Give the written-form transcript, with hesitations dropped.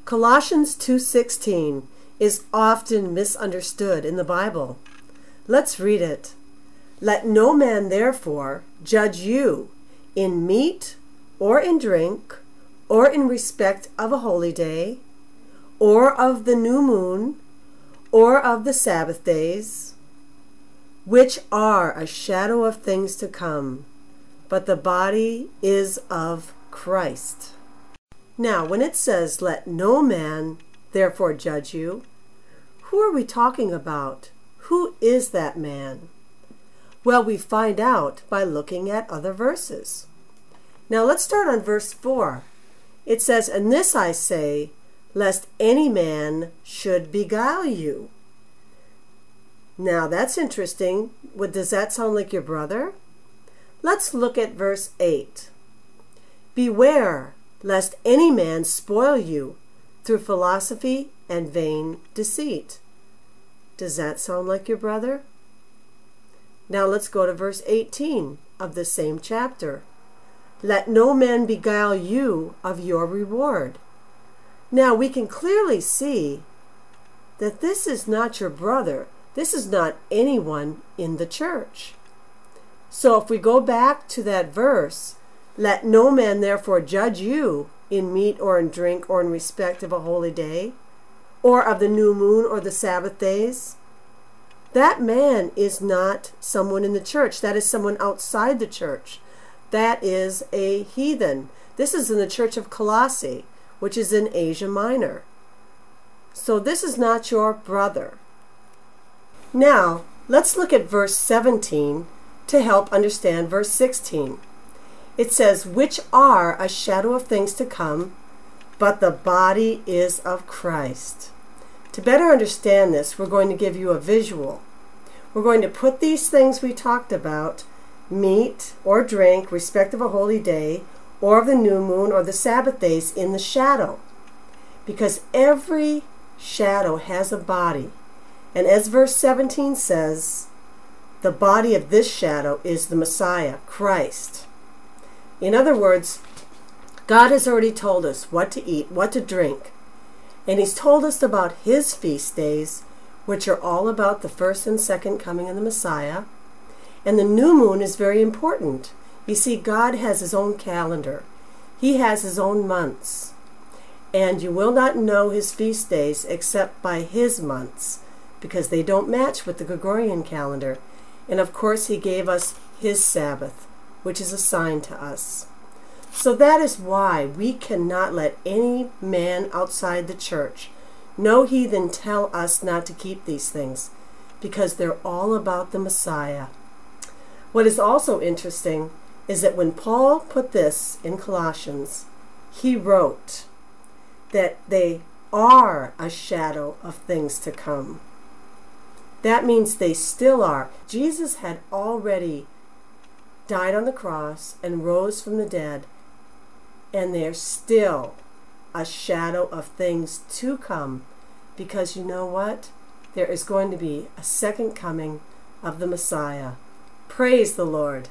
Colossians 2:16 is often misunderstood in the Bible. Let's read it. Let no man therefore judge you in meat or in drink or in respect of a holy day or of the new moon or of the Sabbath days, which are a shadow of things to come, but the body is of Christ. Now, when it says, let no man therefore judge you, who are we talking about? Who is that man? Well, we find out by looking at other verses. Now, let's start on verse 4. It says, and this I say, lest any man should beguile you. Now, that's interesting. Does that sound like your brother? Let's look at verse 8. Beware lest any man spoil you through philosophy and vain deceit. Does that sound like your brother? Now let's go to verse 18 of the same chapter. Let no man beguile you of your reward. Now we can clearly see that this is not your brother. This is not anyone in the church. So if we go back to that verse, let no man therefore judge you in meat or in drink or in respect of a holy day, or of the new moon or the Sabbath days. That man is not someone in the church. That is someone outside the church. That is a heathen. This is in the church of Colossae, which is in Asia Minor. So this is not your brother. Now, let's look at verse 17 to help understand verse 16. It says, which are a shadow of things to come, but the body is of Christ. To better understand this, we're going to give you a visual. We're going to put these things we talked about, meat or drink, respect of a holy day, or of the new moon or the Sabbath days, in the shadow. Because every shadow has a body. And as verse 17 says, the body of this shadow is the Messiah, Christ. In other words, God has already told us what to eat, what to drink, and He's told us about His feast days, which are all about the first and second coming of the Messiah. And the new moon is very important. You see, God has His own calendar. He has His own months. And you will not know His feast days except by His months, because they don't match with the Gregorian calendar. And of course, He gave us His Sabbath, which is a sign to us. So that is why we cannot let any man outside the church, no heathen, tell us not to keep these things, because they're all about the Messiah. What is also interesting is that when Paul put this in Colossians, he wrote that they are a shadow of things to come. That means they still are. Jesus had already died on the cross and rose from the dead, and they're still a shadow of things to come, because you know what? There is going to be a second coming of the Messiah. Praise the Lord.